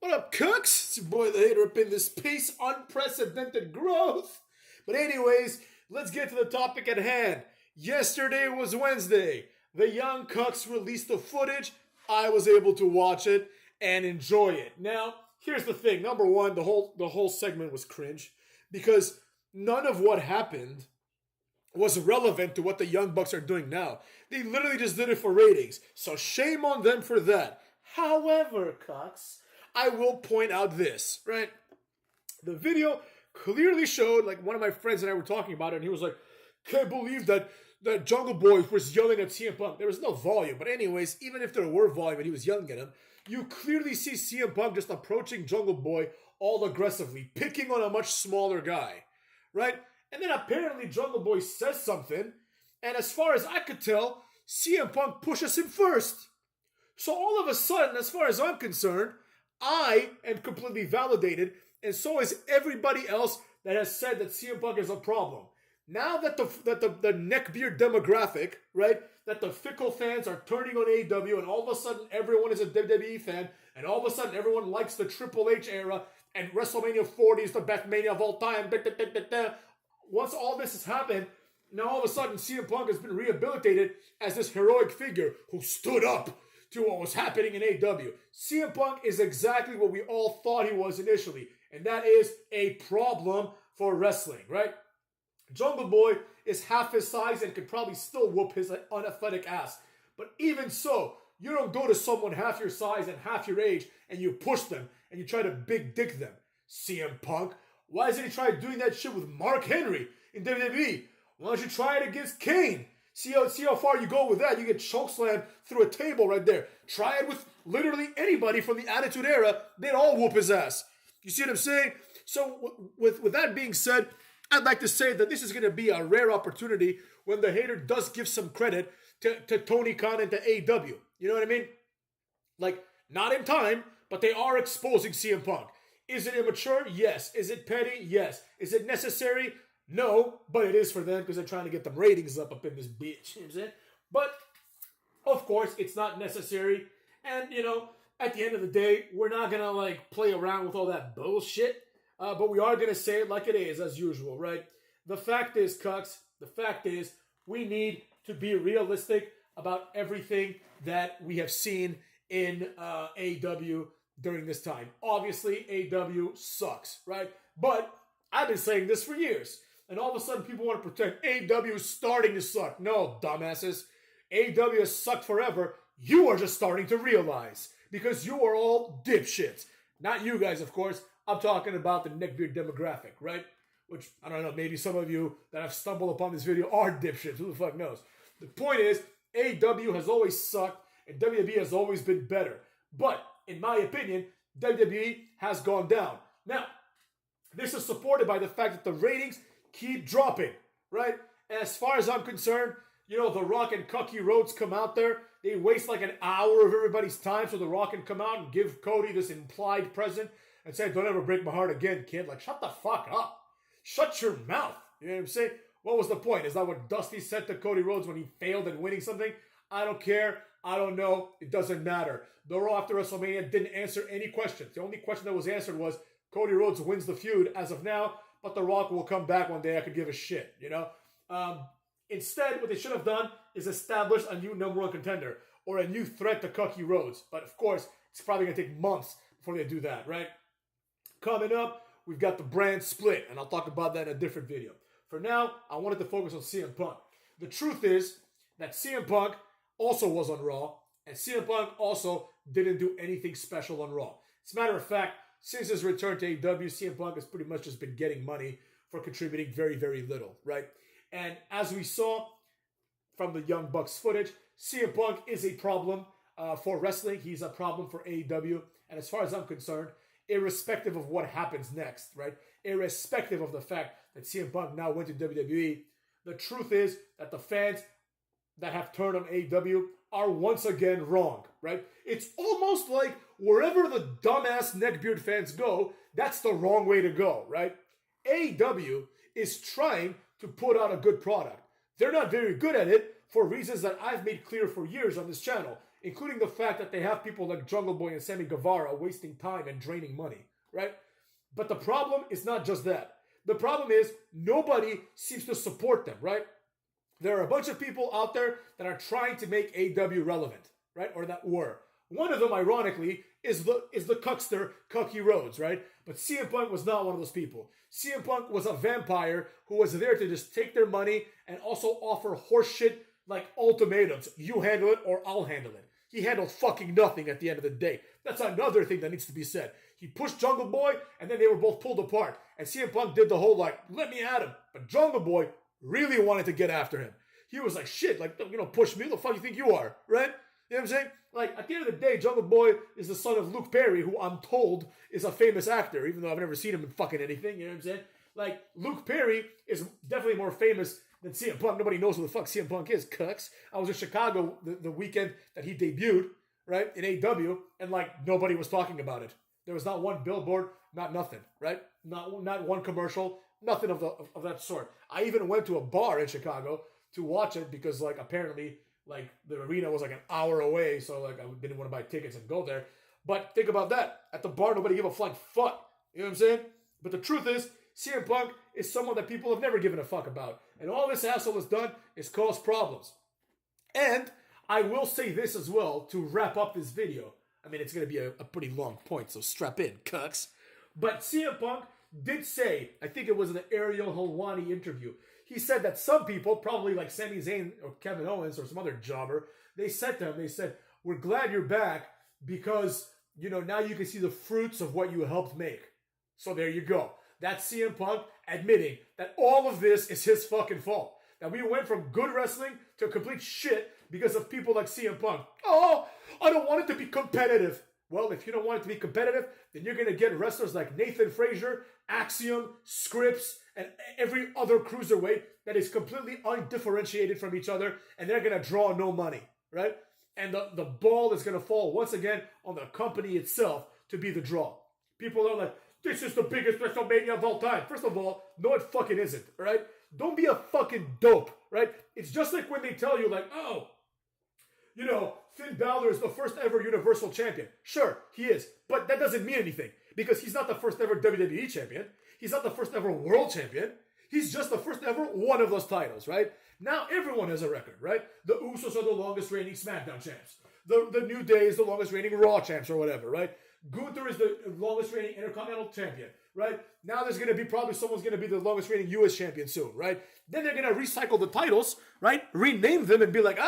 What up, cooks? It's your boy the hater up in this piece. Unprecedented growth. But anyways, let's get to the topic at hand. Yesterday was Wednesday. The Young Cucks released the footage. I was able to watch it and enjoy it. Now, here's the thing. Number one, the whole segment was cringe because none of what happened was relevant to what the Young Bucks are doing now. They literally just did it for ratings. So shame on them for that. However, Cucks, I will point out this, right? The video clearly showed, like one of my friends and I were talking about it, and he was like, can't believe that Jungle Boy was yelling at CM Punk. There was no volume. But anyways, even if there were volume and he was yelling at him, you clearly see CM Punk just approaching Jungle Boy all aggressively, picking on a much smaller guy, right? And then apparently Jungle Boy says something, and as far as I could tell, CM Punk pushes him first. So all of a sudden, as far as I'm concerned, I am completely validated, and so is everybody else that has said that CM Punk is a problem. Now that the neckbeard demographic, right, that the fickle fans are turning on AEW, and all of a sudden everyone is a WWE fan, and all of a sudden everyone likes the Triple H era, and WrestleMania 40 is the best Mania of all time. Once all this has happened, now all of a sudden CM Punk has been rehabilitated as this heroic figure who stood up to what was happening in AEW. CM Punk is exactly what we all thought he was initially, and that is a problem for wrestling, right? Jungle Boy is half his size and could probably still whoop his unathletic ass. But even so, you don't go to someone half your size and half your age and you push them and you try to big dick them. CM Punk, why isn't he try doing that shit with Mark Henry in WWE? Why don't you try it against Kane? See how far you go with that. You get chokeslammed through a table right there. Try it with literally anybody from the Attitude Era. They'd all whoop his ass. You see what I'm saying? So with that being said, I'd like to say that this is going to be a rare opportunity when the hater does give some credit to Tony Khan and to AEW. You know what I mean? Like, not in time, but they are exposing CM Punk. Is it immature? Yes. Is it petty? Yes. Is it necessary? No, but it is for them because they're trying to get them ratings up in this bitch. You know what I'm saying? But, of course, it's not necessary. And, at the end of the day, we're not going to, play around with all that bullshit. But we are going to say it like it is, as usual, right? The fact is, Cucks, we need to be realistic about everything that we have seen in AEW during this time. Obviously, AEW sucks, right? But I've been saying this for years. And all of a sudden, people want to pretend AEW is starting to suck. No, dumbasses. AEW has sucked forever. You are just starting to realize. Because you are all dipshits. Not you guys, of course. I'm talking about the neckbeard demographic, right? Which, I don't know, maybe some of you that have stumbled upon this video are dipshits. Who the fuck knows? The point is, AEW has always sucked, and WWE has always been better. But, in my opinion, WWE has gone down. Now, this is supported by the fact that the ratings keep dropping, right? And as far as I'm concerned, The Rock and Cody Rhodes come out there. They waste like an hour of everybody's time so The Rock can come out and give Cody this implied present and say, don't ever break my heart again, kid. Like, shut the fuck up. Shut your mouth. You know what I'm saying? What was the point? Is that what Dusty said to Cody Rhodes when he failed at winning something? I don't care. I don't know. It doesn't matter. The Raw after WrestleMania didn't answer any questions. The only question that was answered was Cody Rhodes wins the feud as of now, but The Rock will come back one day. I could give a shit, Instead, what they should have done is establish a new number one contender or a new threat to Cody Rhodes. But of course, it's probably going to take months before they do that, right? Coming up, we've got the brand split, and I'll talk about that in a different video. For now, I wanted to focus on CM Punk. The truth is that CM Punk also was on Raw, and CM Punk also didn't do anything special on Raw. As a matter of fact, since his return to AEW, CM Punk has pretty much just been getting money for contributing very, very little, right? And as we saw from the Young Bucks footage, CM Punk is a problem for wrestling. He's a problem for AEW. And as far as I'm concerned, irrespective of what happens next, right? Irrespective of the fact that CM Punk now went to WWE, the truth is that the fans that have turned on AEW are once again wrong, right? It's almost like wherever the dumbass neckbeard fans go, that's the wrong way to go, right? AEW is trying to put out a good product. They're not very good at it for reasons that I've made clear for years on this channel. including the fact that they have people like Jungle Boy and Sammy Guevara wasting time and draining money, right? But the problem is not just that. The problem is nobody seems to support them, right? There are a bunch of people out there that are trying to make AEW relevant, right? Or that were. One of them, ironically, is the cuckster, Cookie Rhodes, right? But CM Punk was not one of those people. CM Punk was a vampire who was there to just take their money and also offer horseshit like ultimatums. You handle it or I'll handle it. He handled fucking nothing at the end of the day. That's another thing that needs to be said. He pushed Jungle Boy, and then they were both pulled apart. And CM Punk did the whole, like, let me at him. But Jungle Boy really wanted to get after him. He was like, shit, like, push me. Who the fuck you think you are, right? You know what I'm saying? Like, at the end of the day, Jungle Boy is the son of Luke Perry, who I'm told is a famous actor, even though I've never seen him in fucking anything, you know what I'm saying? Like, Luke Perry is definitely more famous than CM Punk. Nobody knows who the fuck CM Punk is, cucks. I was in Chicago the weekend that he debuted, right, in AEW, and, like, nobody was talking about it. There was not one billboard, not nothing, right? Not one commercial, nothing of that sort. I even went to a bar in Chicago to watch it because, like, apparently, like, the arena was like an hour away, so, like, I didn't want to buy tickets and go there. But think about that. At the bar, nobody gave a flying fuck. You know what I'm saying? But the truth is, CM Punk is someone that people have never given a fuck about. And all this asshole has done is cause problems. And I will say this as well to wrap up this video. I mean, it's going to be a pretty long point, so strap in, cucks. But CM Punk did say, I think it was in the Ariel Helwani interview, he said that some people, probably like Sami Zayn or Kevin Owens or some other jobber, they said to him, they said, we're glad you're back because, now you can see the fruits of what you helped make. So there you go. That's CM Punk admitting that all of this is his fucking fault. That we went from good wrestling to complete shit because of people like CM Punk. Oh, I don't want it to be competitive. Well, if you don't want it to be competitive, then you're going to get wrestlers like Nathan Frazier, Axiom, Scripps, and every other cruiserweight that is completely undifferentiated from each other, and they're going to draw no money, right? And the ball is going to fall once again on the company itself to be the draw. People are like, this is the biggest WrestleMania of all time. First of all, no, it fucking isn't, right? Don't be a fucking dope, right? It's just like when they tell you, like, oh, Finn Balor is the first ever Universal Champion. Sure, he is. But that doesn't mean anything because he's not the first ever WWE Champion. He's not the first ever World Champion. He's just the first ever one of those titles, right? Now everyone has a record, right? The Usos are the longest reigning SmackDown champs. The New Day is the longest reigning Raw champs or whatever, right? Gunther is the longest reigning Intercontinental Champion, right? Now there's going to be someone's going to be the longest reigning U.S. champion soon, right? Then they're going to recycle the titles, right? Rename them and be like,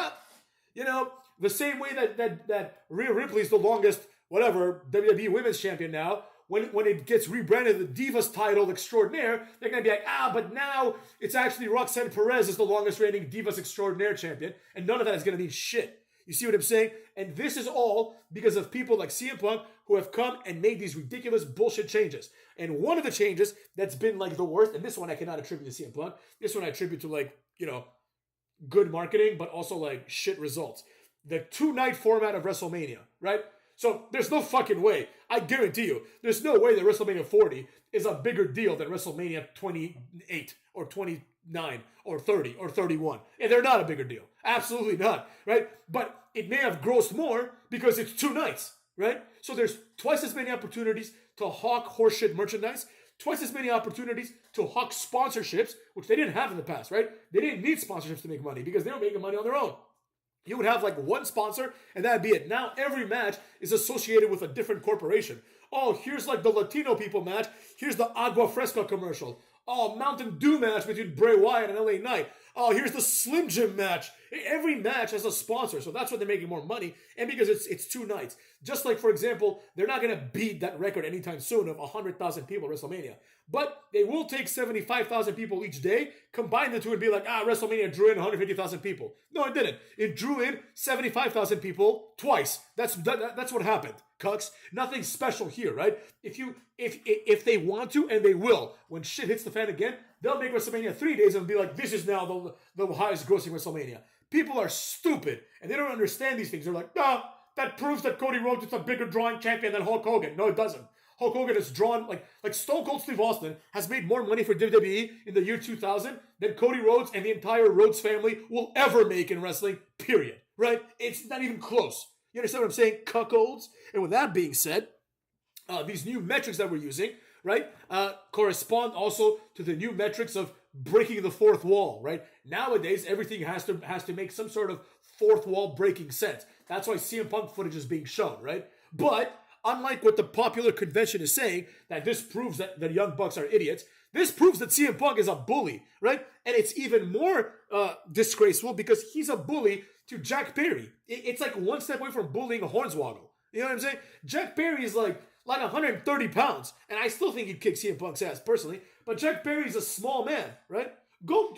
the same way that Rhea Ripley's the longest, whatever, WWE Women's Champion now. When it gets rebranded the Divas title extraordinaire, they're going to be like, but now it's actually Roxanne Perez is the longest reigning Divas extraordinaire champion. And none of that is going to mean shit. You see what I'm saying? And this is all because of people like CM Punk who have come and made these ridiculous bullshit changes. And one of the changes that's been like the worst, and this one I cannot attribute to CM Punk. This one I attribute to like, good marketing, but also like shit results. The 2-night format of WrestleMania, right? So there's no fucking way. I guarantee you, there's no way that WrestleMania 40 is a bigger deal than WrestleMania 28 or 29 or 30 or 31. And they're not a bigger deal. Absolutely not, right? But it may have grossed more because it's 2 nights, right? So there's twice as many opportunities to hawk horseshit merchandise, twice as many opportunities to hawk sponsorships, which they didn't have in the past, right? They didn't need sponsorships to make money because they were making money on their own. You would have like one sponsor and that'd be it. Now every match is associated with a different corporation. Oh, here's like the Latino people match. Here's the Agua Fresca commercial. Oh, Mountain Dew match between Bray Wyatt and LA Knight. Oh, here's the Slim Jim match. Every match has a sponsor, so that's why they're making more money. And because it's 2 nights. Just like, for example, they're not going to beat that record anytime soon of 100,000 people at WrestleMania. But they will take 75,000 people each day, combine the two and be like, WrestleMania drew in 150,000 people. No, it didn't. It drew in 75,000 people twice. That's what happened, cucks. Nothing special here, right? If they want to, and they will, when shit hits the fan again, they'll make WrestleMania 3 days and be like, this is now the highest grossing WrestleMania. People are stupid, and they don't understand these things. They're like, that proves that Cody Rhodes is a bigger drawing champion than Hulk Hogan. No, it doesn't. Hulk Hogan has drawn, like Stone Cold Steve Austin has made more money for WWE in the year 2000 than Cody Rhodes and the entire Rhodes family will ever make in wrestling, period. Right? It's not even close. You understand what I'm saying? Cuckolds. And with that being said, these new metrics that we're using, right, correspond also to the new metrics of breaking the fourth wall, right? Nowadays, everything has to make some sort of fourth wall breaking sense. That's why CM Punk footage is being shown, right? But unlike what the popular convention is saying, that this proves that the Young Bucks are idiots, this proves that CM Punk is a bully, right? And it's even more disgraceful because he's a bully to Jack Perry. It's like one step away from bullying a Hornswoggle. You know what I'm saying? Jack Perry is like 130 pounds, and I still think he'd kick CM Punk's ass personally. But Jack Perry's a small man, right?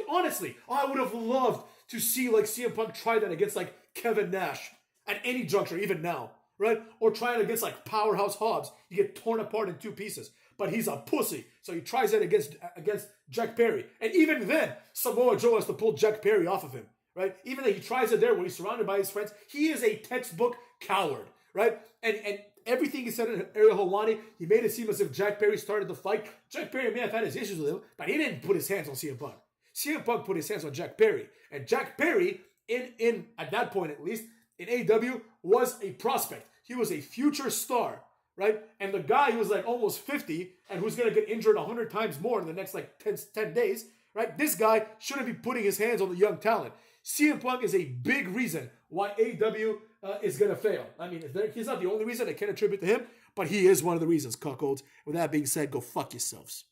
Honestly, I would have loved to see like CM Punk try that against like Kevin Nash at any juncture, even now, right? Or try it against like Powerhouse Hobbs. You get torn apart in two pieces. But he's a pussy, so he tries it against Jack Perry. And even then, Samoa Joe has to pull Jack Perry off of him, right? Even though he tries it there when he's surrounded by his friends, he is a textbook coward, right? And everything he said in Ariel Helwani, he made it seem as if Jack Perry started the fight. Jack Perry may have had his issues with him, but he didn't put his hands on CM Punk. CM Punk put his hands on Jack Perry. And Jack Perry, in at that point at least, in AEW, was a prospect. He was a future star, right? And the guy who was like almost 50 and who's going to get injured 100 times more in the next like 10 days, right? This guy shouldn't be putting his hands on the young talent. CM Punk is a big reason why AEW is going to fail. I mean, he's not the only reason I can attribute to him, but he is one of the reasons, cuckolds. With that being said, go fuck yourselves.